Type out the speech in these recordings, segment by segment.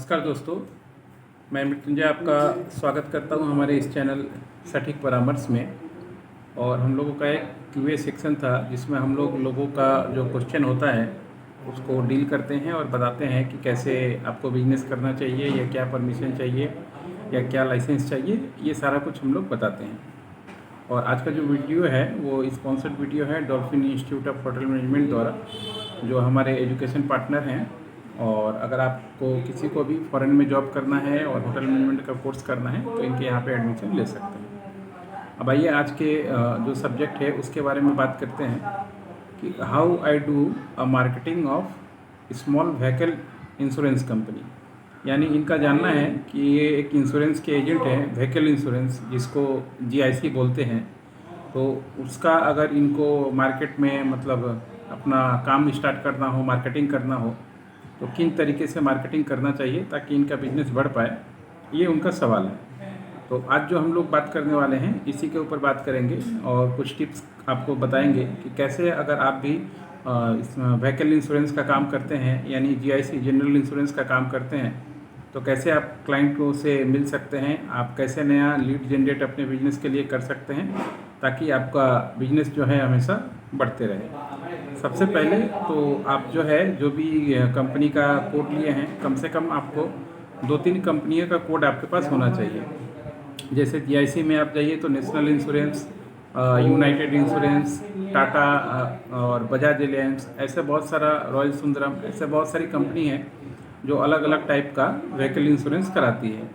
नमस्कार दोस्तों, मैं मृत्युंजय आपका स्वागत करता हूं हमारे इस चैनल सटीक परामर्श में। और हम लोगों का एक क्यूए सेक्शन था जिसमें हम लोगों का जो क्वेश्चन होता है उसको डील करते हैं और बताते हैं कि कैसे आपको बिजनेस करना चाहिए या क्या परमिशन चाहिए या क्या लाइसेंस चाहिए, ये सारा कुछ हम लोग बताते हैं। और आज का जो वीडियो है वो स्पॉन्सर्ड वीडियो है dolphin institute of hotel management द्वारा, जो हमारे एजुकेशन पार्टनर हैं। और अगर आपको किसी को भी फॉरेन में जॉब करना है और होटल मैनेजमेंट का कोर्स करना है तो इनके यहाँ पे एडमिशन ले सकते हैं। अब आइए आज के जो सब्जेक्ट है उसके बारे में बात करते हैं कि how I do a marketing of small vehicle insurance company. यानी इनका जानना है कि ये एक इंश्योरेंस के एजेंट हैं, व्हीकल इंश्योरेंस जिसको जीआईसी बोलते हैं। तो उसका अगर इनको मार्केट में मतलब अपना काम स्टार्ट करना हो, मार्केटिंग करना हो, तो किन तरीके से मार्केटिंग करना चाहिए ताकि इनका बिजनेस बढ़ पाए, ये उनका सवाल है। तो आज जो हम लोग बात करने वाले हैं इसी के ऊपर बात करेंगे और कुछ टिप्स आपको बताएंगे कि कैसे अगर आप भी इस व्हीकल इंश्योरेंस का काम करते हैं यानी जीआईसी जनरल इंश्योरेंस का काम करते हैं, तो कैसे आप क्लाइंट को से मिल सकते हैं, आप कैसे नया लीड जनरेट अपने बिजनेस के लिए कर सकते हैं ताकि आपका बिजनेस जो है हमेशा बढ़ते रहे। सबसे पहले तो आप जो भी कंपनी का कोड लिए हैं, कम से कम आपको 2-3 कंपनियों का कोड आपके पास होना चाहिए। जैसे जीआईसी में आप जाइए तो national insurance, United insurance, Tata और बजाज एलियंस, ऐसे बहुत सारा, रॉयल सुंदरम, ऐसे बहुत सारी कंपनी है जो अलग अलग टाइप का व्हीकल इंश्योरेंस कराती है।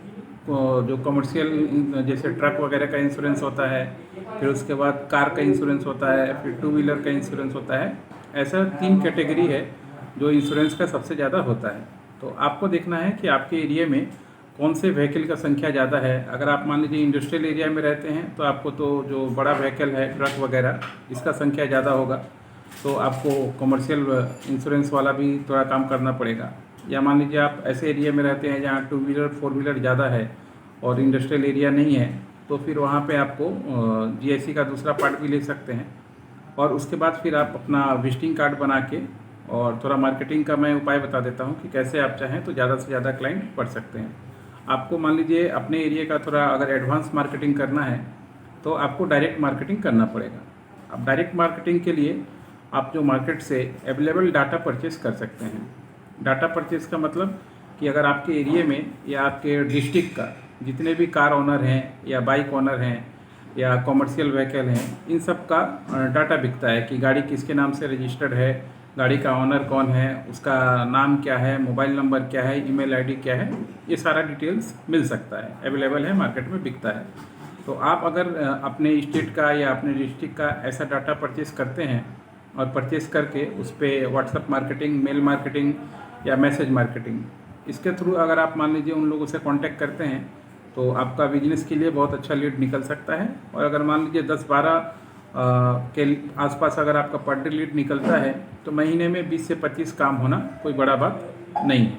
जो कमर्शियल जैसे ट्रक वगैरह का इंश्योरेंस होता है, फिर उसके बाद कार का इंश्योरेंस होता है, फिर 2 व्हीलर का इंश्योरेंस होता है। ऐसा 3 कैटेगरी है जो इंश्योरेंस का सबसे ज़्यादा होता है। तो आपको देखना है कि आपके एरिया में कौन से व्हीकल का संख्या ज़्यादा है। अगर आप मान लीजिए इंडस्ट्रियल एरिया में रहते हैं तो आपको तो जो बड़ा व्हीकल है ट्रक वगैरह, इसका संख्या ज़्यादा होगा, तो आपको कमर्शियल इंश्योरेंस वाला भी थोड़ा काम करना पड़ेगा। या मान लीजिए आप ऐसे एरिया में रहते हैं जहाँ 2 व्हीलर 4 व्हीलर ज़्यादा है और इंडस्ट्रियल एरिया नहीं है, तो फिर वहाँ पे आपको जीआईसी का दूसरा पार्ट भी ले सकते हैं। और उसके बाद फिर आप अपना विजिटिंग कार्ड बना के, और थोड़ा मार्केटिंग का मैं उपाय बता देता हूँ कि कैसे आप चाहें तो ज़्यादा से ज़्यादा क्लाइंट पढ़ सकते हैं। आपको मान लीजिए अपने एरिया का थोड़ा अगर एडवांस मार्केटिंग करना है तो आपको डायरेक्ट मार्केटिंग करना पड़ेगा। अब डायरेक्ट मार्केटिंग के लिए आप जो मार्केट से अवेलेबल डाटा परचेस कर सकते हैं। डाटा परचेस का मतलब कि अगर आपके एरिया में या आपके डिस्ट्रिक्ट का जितने भी कार ओनर हैं या बाइक ओनर हैं या कमर्शियल व्हीकल हैं, इन सब का डाटा बिकता है कि गाड़ी किसके नाम से रजिस्टर्ड है, गाड़ी का ओनर कौन है, उसका नाम क्या है, मोबाइल नंबर क्या है, ईमेल आईडी क्या है, ये सारा डिटेल्स मिल सकता है, अवेलेबल है, मार्केट में बिकता है। तो आप अगर अपने स्टेट का या अपने डिस्ट्रिक्ट का ऐसा डाटा परचेस करते हैं और परचेस करके उस पर व्हाट्सएप मार्केटिंग, मेल मार्केटिंग या मैसेज मार्केटिंग, इसके थ्रू अगर आप मान लीजिए उन लोगों से कांटेक्ट करते हैं तो आपका बिजनेस के लिए बहुत अच्छा लीड निकल सकता है। और अगर मान लीजिए 10-12 के आसपास अगर आपका पर डे लीड निकलता है तो महीने में 20 से 25 काम होना कोई बड़ा बात नहीं है।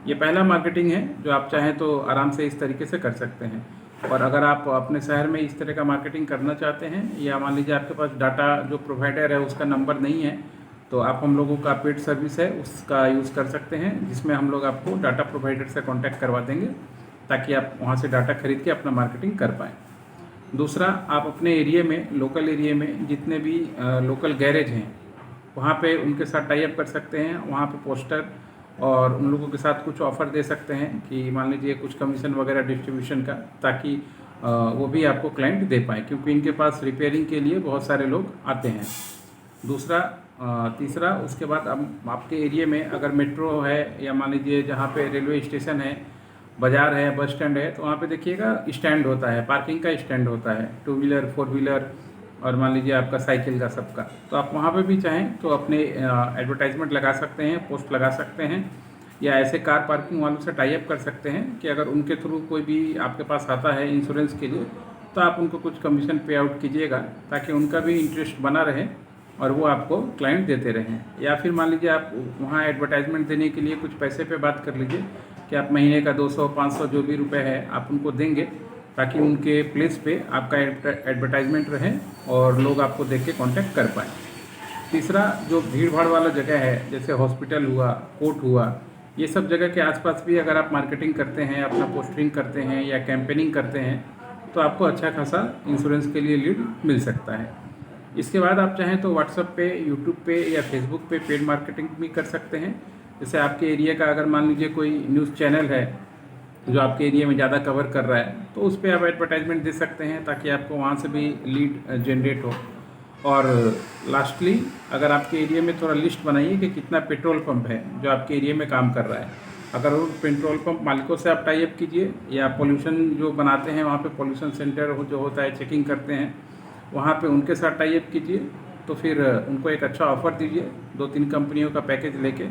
ये पहला मार्केटिंग है जो आप चाहें तो आराम से इस तरीके से कर सकते हैं। और अगर आप अपने शहर में इस तरह का मार्केटिंग करना चाहते हैं या मान लीजिए आपके पास डाटा जो प्रोवाइडर है उसका नंबर नहीं है, तो आप हम लोगों का पेड सर्विस है उसका यूज़ कर सकते हैं, जिसमें हम लोग आपको डाटा प्रोवाइडर से कांटेक्ट करवा देंगे ताकि आप वहाँ से डाटा खरीद के अपना मार्केटिंग कर पाएँ। दूसरा, आप अपने एरिया में, लोकल एरिया में जितने भी लोकल गैरेज हैं वहाँ पे उनके साथ टाई अप कर सकते हैं। वहाँ पे पोस्टर और उन लोगों के साथ कुछ ऑफ़र दे सकते हैं कि मान लीजिए कुछ कमीशन वगैरह डिस्ट्रीब्यूशन का, ताकि वो भी आपको क्लाइंट दे पाएँ, क्योंकि इनके पास रिपेयरिंग के लिए बहुत सारे लोग आते हैं। तीसरा, उसके बाद अब आपके एरिया में अगर मेट्रो है या मान लीजिए जहाँ पे रेलवे स्टेशन है, बाज़ार है, बस स्टैंड है, तो वहाँ पे देखिएगा स्टैंड होता है, पार्किंग का स्टैंड होता है, 2 व्हीलर 4 व्हीलर और मान लीजिए आपका साइकिल का, सबका। तो आप वहाँ पे भी चाहें तो अपने एडवर्टाइजमेंट लगा सकते हैं, पोस्ट लगा सकते हैं, या ऐसे कार पार्किंग वालों से टाई अप कर सकते हैं कि अगर उनके थ्रू कोई भी आपके पास आता है इंश्योरेंस के लिए तो आप उनको कुछ कमीशन पे आउट कीजिएगा ताकि उनका भी इंटरेस्ट बना रहे और वो आपको क्लाइंट देते रहें। या फिर मान लीजिए आप वहाँ एडवर्टाइजमेंट देने के लिए कुछ पैसे पे बात कर लीजिए कि आप महीने का 200-500 जो भी रुपए है आप उनको देंगे ताकि उनके प्लेस पे आपका एडवर्टाइजमेंट रहे और लोग आपको देख के कॉन्टैक्ट कर पाएँ। तीसरा, जो भीड़ भाड़ वाला जगह है जैसे हॉस्पिटल हुआ, कोर्ट हुआ, ये सब जगह के आसपास भी अगर आप मार्केटिंग करते हैं, अपना पोस्टरिंग करते हैं या कैंपेनिंग करते हैं, तो आपको अच्छा खासा इंश्योरेंस के लिए लीड मिल सकता है। इसके बाद आप चाहें तो व्हाट्सएप पे, यूट्यूब पे या फेसबुक पे पेड मार्केटिंग भी कर सकते हैं। जैसे आपके एरिया का अगर मान लीजिए कोई न्यूज़ चैनल है जो आपके एरिया में ज़्यादा कवर कर रहा है, तो उस पर आप एडवर्टाइजमेंट दे सकते हैं ताकि आपको वहाँ से भी लीड जनरेट हो। और लास्टली, अगर आपके एरिया में थोड़ा लिस्ट बनाइए कि कितना पेट्रोल पंप है जो आपके एरिया में काम कर रहा है। अगर वो पेट्रोल पंप मालिकों से आप टाई अप कीजिए, या पोल्यूशन जो बनाते हैं वहाँ पे पोल्यूशन सेंटर जो होता है चेकिंग करते हैं, वहाँ पे उनके साथ टाई अप कीजिए। तो फिर उनको एक अच्छा ऑफ़र दीजिए 2-3 कंपनियों का पैकेज लेके,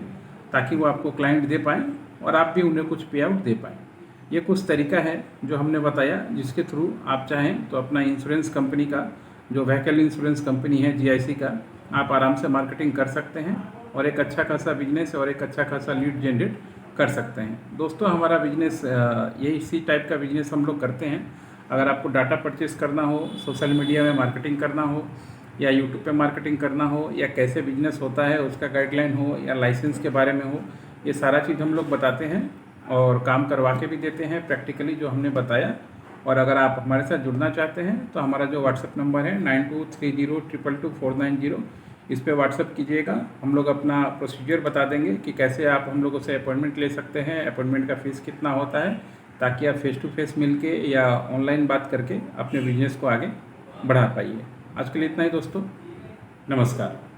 ताकि वो आपको क्लाइंट दे पाएँ और आप भी उन्हें कुछ पे आउट दे पाएँ। ये कुछ तरीका है जो हमने बताया, जिसके थ्रू आप चाहें तो अपना इंश्योरेंस कंपनी का, जो व्हीकल इंश्योरेंस कंपनी है GIC का, आप आराम से मार्केटिंग कर सकते हैं और एक अच्छा खासा बिजनेस और एक अच्छा खासा लीड जनरेट कर सकते हैं। दोस्तों, हमारा बिजनेस यही इसी टाइप का बिजनेस हम लोग करते हैं। अगर आपको डाटा परचेस करना हो, सोशल मीडिया में मार्केटिंग करना हो, या यूट्यूब पे मार्केटिंग करना हो, या कैसे बिजनेस होता है उसका गाइडलाइन हो, या लाइसेंस के बारे में हो, ये सारा चीज़ हम लोग बताते हैं और काम करवा के भी देते हैं प्रैक्टिकली जो हमने बताया। और अगर आप हमारे साथ जुड़ना चाहते हैं तो हमारा जो व्हाट्सएप नंबर है 9230222490, इस पे व्हाट्सएप कीजिएगा। हम लोग अपना प्रोसीजर बता देंगे कि कैसे आप हम लोगों से अपॉइंटमेंट ले सकते हैं, अपॉइंटमेंट का फ़ीस कितना होता है, ताकि आप फेस टू फेस मिलके या ऑनलाइन बात करके अपने बिजनेस को आगे बढ़ा पाइए। आज के लिए इतना ही दोस्तों, नमस्कार।